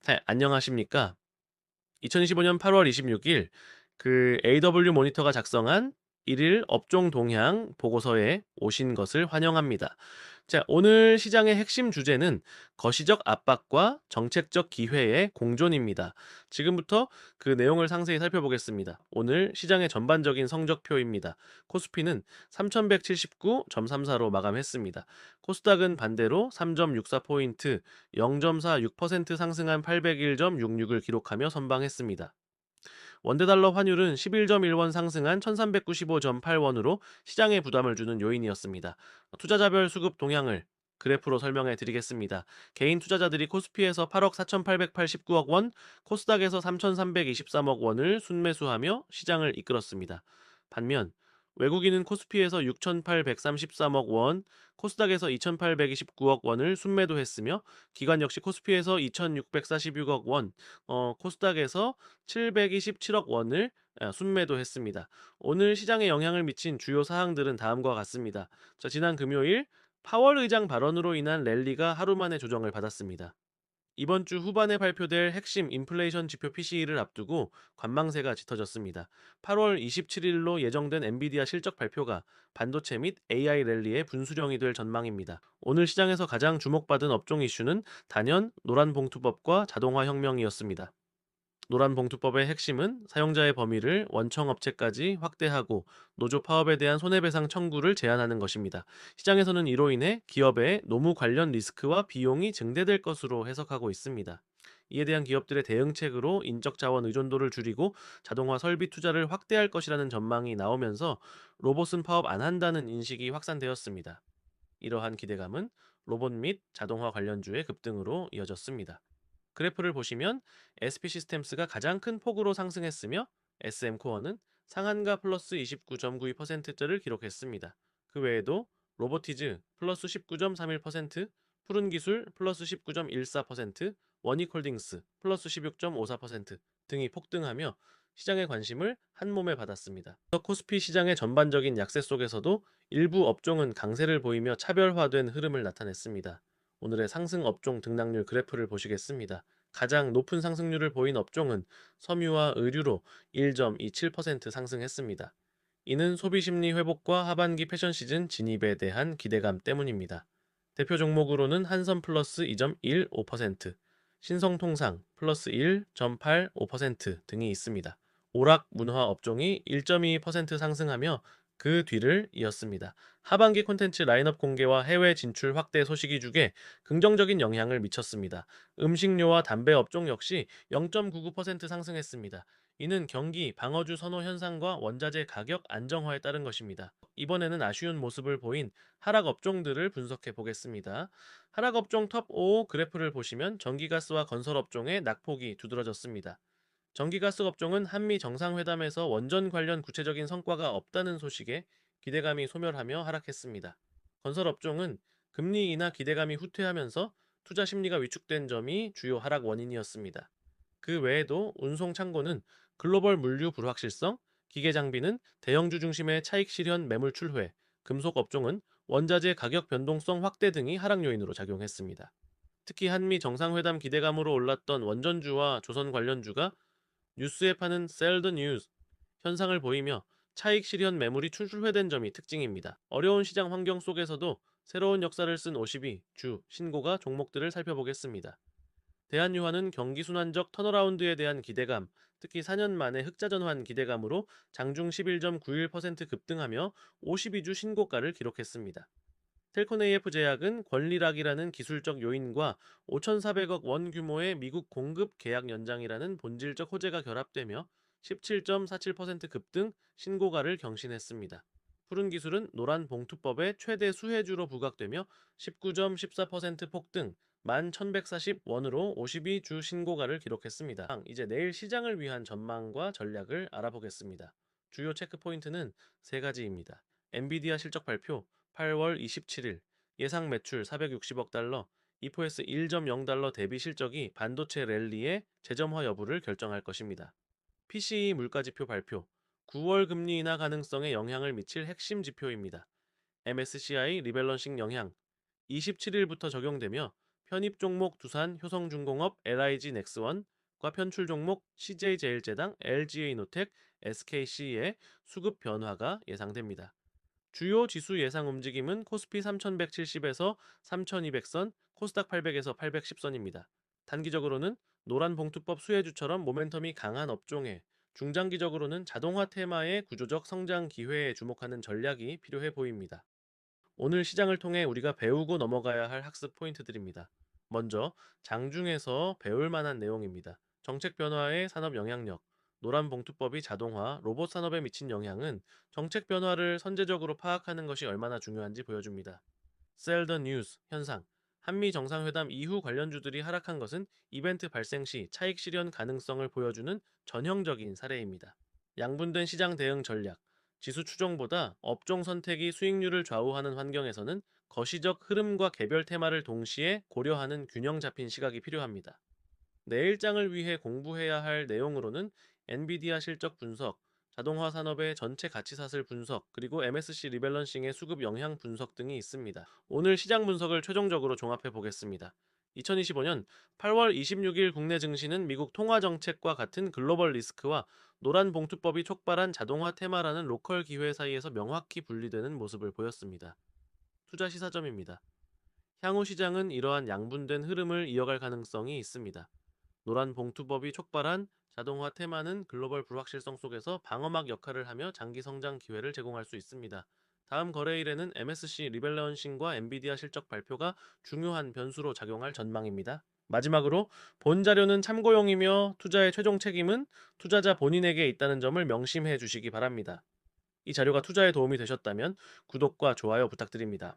네, 안녕하십니까? 2025년 8월 26일 AW 모니터가 작성한 1일 업종 동향 보고서에 오신 것을 환영합니다. 자, 오늘 시장의 핵심 주제는 거시적 압박과 정책적 기회의 공존입니다. 지금부터 그 내용을 상세히 살펴보겠습니다. 오늘 시장의 전반적인 성적표입니다. 코스피는 3179.34로 마감했습니다. 코스닥은 반대로 3.64포인트, 0.46% 상승한 801.66을 기록하며 선방했습니다. 원대달러 환율은 11.1원 상승한 1395.8원으로 시장에 부담을 주는 요인이었습니다. 투자자별 수급 동향을 그래프로 설명해 드리겠습니다. 개인 투자자들이 코스피에서 8억 4,889억 원, 코스닥에서 3,323억 원을 순매수하며 시장을 이끌었습니다. 반면 외국인은 코스피에서 6,833억 원, 코스닥에서 2,829억 원을 순매도했으며 기관 역시 코스피에서 2,646억 원, 코스닥에서 727억 원을 순매도했습니다. 오늘 시장에 영향을 미친 주요 사항들은 다음과 같습니다. 자, 지난 금요일 파월 의장 발언으로 인한 랠리가 하루 만에 조정을 받았습니다. 이번 주 후반에 발표될 핵심 인플레이션 지표 PCE를 앞두고 관망세가 짙어졌습니다. 8월 27일로 예정된 엔비디아 실적 발표가 반도체 및 AI 랠리의 분수령이 될 전망입니다. 오늘 시장에서 가장 주목받은 업종 이슈는 단연 노란봉투법과 자동화혁명이었습니다. 노란봉투법의 핵심은 사용자의 범위를 원청업체까지 확대하고 노조 파업에 대한 손해배상 청구를 제한하는 것입니다. 시장에서는 이로 인해 기업의 노무 관련 리스크와 비용이 증대될 것으로 해석하고 있습니다. 이에 대한 기업들의 대응책으로 인적 자원 의존도를 줄이고 자동화 설비 투자를 확대할 것이라는 전망이 나오면서 로봇은 파업 안 한다는 인식이 확산되었습니다. 이러한 기대감은 로봇 및 자동화 관련주의 급등으로 이어졌습니다. 그래프를 보시면 SP 시스템스가 가장 큰 폭으로 상승했으며 SM 코어는 상한가 플러스 29.92%를 기록했습니다. 그 외에도 로보티즈 플러스 19.31%, 푸른기술 플러스 19.14%, 원익홀딩스 플러스 16.54% 등이 폭등하며 시장의 관심을 한몸에 받았습니다. 코스피 시장의 전반적인 약세 속에서도 일부 업종은 강세를 보이며 차별화된 흐름을 나타냈습니다. 오늘의 상승 업종 등락률 그래프를 보시겠습니다. 가장 높은 상승률을 보인 업종은 섬유와 의류로 1.27% 상승했습니다. 이는 소비 심리 회복과 하반기 패션 시즌 진입에 대한 기대감 때문입니다. 대표 종목으로는 한선 플러스 2.15%, 신성통상 플러스 1.85% 등이 있습니다. 오락 문화 업종이 1.2% 상승하며 그 뒤를 이었습니다. 하반기 콘텐츠 라인업 공개와 해외 진출 확대 소식이 주게 긍정적인 영향을 미쳤습니다. 음식료와 담배 업종 역시 0.99% 상승했습니다. 이는 경기, 방어주 선호 현상과 원자재 가격 안정화에 따른 것입니다. 이번에는 아쉬운 모습을 보인 하락 업종들을 분석해 보겠습니다. 하락 업종 톱 5 그래프를 보시면 전기가스와 건설 업종의 낙폭이 두드러졌습니다. 전기가스 업종은 한미 정상회담에서 원전 관련 구체적인 성과가 없다는 소식에 기대감이 소멸하며 하락했습니다. 건설 업종은 금리 인하 기대감이 후퇴하면서 투자 심리가 위축된 점이 주요 하락 원인이었습니다. 그 외에도 운송 창고는 글로벌 물류 불확실성, 기계 장비는 대형주 중심의 차익 실현 매물 출회, 금속 업종은 원자재 가격 변동성 확대 등이 하락 요인으로 작용했습니다. 특히 한미 정상회담 기대감으로 올랐던 원전주와 조선 관련주가 뉴스에 파는 sell the news 현상을 보이며 차익 실현 매물이 출회된 점이 특징입니다. 어려운 시장 환경 속에서도 새로운 역사를 쓴 52 주 신고가 종목들을 살펴보겠습니다. 대한유화는 경기순환적 턴어라운드에 대한 기대감, 특히 4년 만에 흑자전환 기대감으로 장중 11.91% 급등하며 52주 신고가를 기록했습니다. 텔콘 AF 제약은 권리락이라는 기술적 요인과 5,400억 원 규모의 미국 공급 계약 연장이라는 본질적 호재가 결합되며 17.47% 급등 신고가를 경신했습니다. 푸른기술은 노란봉투법의 최대 수혜주로 부각되며 19.14% 폭등 11,140원으로 52주 신고가를 기록했습니다. 이제 내일 시장을 위한 전망과 전략을 알아보겠습니다. 주요 체크포인트는 세 가지입니다. 엔비디아 실적 발표, 8월 27일 예상 매출 460억 달러, EPS 1.0달러 대비 실적이 반도체 랠리의 재점화 여부를 결정할 것입니다. PCE 물가지표 발표, 9월 금리 인하 가능성에 영향을 미칠 핵심 지표입니다. MSCI 리밸런싱 영향, 27일부터 적용되며 편입 종목 두산 효성중공업 LIG 넥스원과 편출 종목 CJ제일제당 LG에이노텍 SKC의 수급 변화가 예상됩니다. 주요 지수 예상 움직임은 코스피 3170에서 3200선, 코스닥 800에서 810선입니다. 단기적으로는 노란 봉투법 수혜주처럼 모멘텀이 강한 업종에, 중장기적으로는 자동화 테마의 구조적 성장 기회에 주목하는 전략이 필요해 보입니다. 오늘 시장을 통해 우리가 배우고 넘어가야 할 학습 포인트들입니다. 먼저 장중에서 배울 만한 내용입니다. 정책 변화의 산업 영향력, 노란 봉투법이 자동화, 로봇 산업에 미친 영향은 정책 변화를 선제적으로 파악하는 것이 얼마나 중요한지 보여줍니다. Sell the news 현상. 한미 정상회담 이후 관련주들이 하락한 것은 이벤트 발생 시 차익 실현 가능성을 보여주는 전형적인 사례입니다. 양분된 시장 대응 전략. 지수 추종보다 업종 선택이 수익률을 좌우하는 환경에서는 거시적 흐름과 개별 테마를 동시에 고려하는 균형 잡힌 시각이 필요합니다. 내일장을 위해 공부해야 할 내용으로는 엔비디아 실적 분석, 자동화 산업의 전체 가치사슬 분석, 그리고 MSC 리밸런싱의 수급 영향 분석 등이 있습니다. 오늘 시장 분석을 최종적으로 종합해 보겠습니다. 2025년 8월 26일 국내 증시는 미국 통화 정책과 같은 글로벌 리스크와 노란 봉투법이 촉발한 자동화 테마라는 로컬 기회 사이에서 명확히 분리되는 모습을 보였습니다. 투자 시사점입니다. 향후 시장은 이러한 양분된 흐름을 이어갈 가능성이 있습니다. 노란 봉투법이 촉발한 자동화 테마는 글로벌 불확실성 속에서 방어막 역할을 하며 장기 성장 기회를 제공할 수 있습니다. 다음 거래일에는 MSC 리밸런싱과 엔비디아 실적 발표가 중요한 변수로 작용할 전망입니다. 마지막으로 본 자료는 참고용이며 투자의 최종 책임은 투자자 본인에게 있다는 점을 명심해 주시기 바랍니다. 이 자료가 투자에 도움이 되셨다면 구독과 좋아요 부탁드립니다.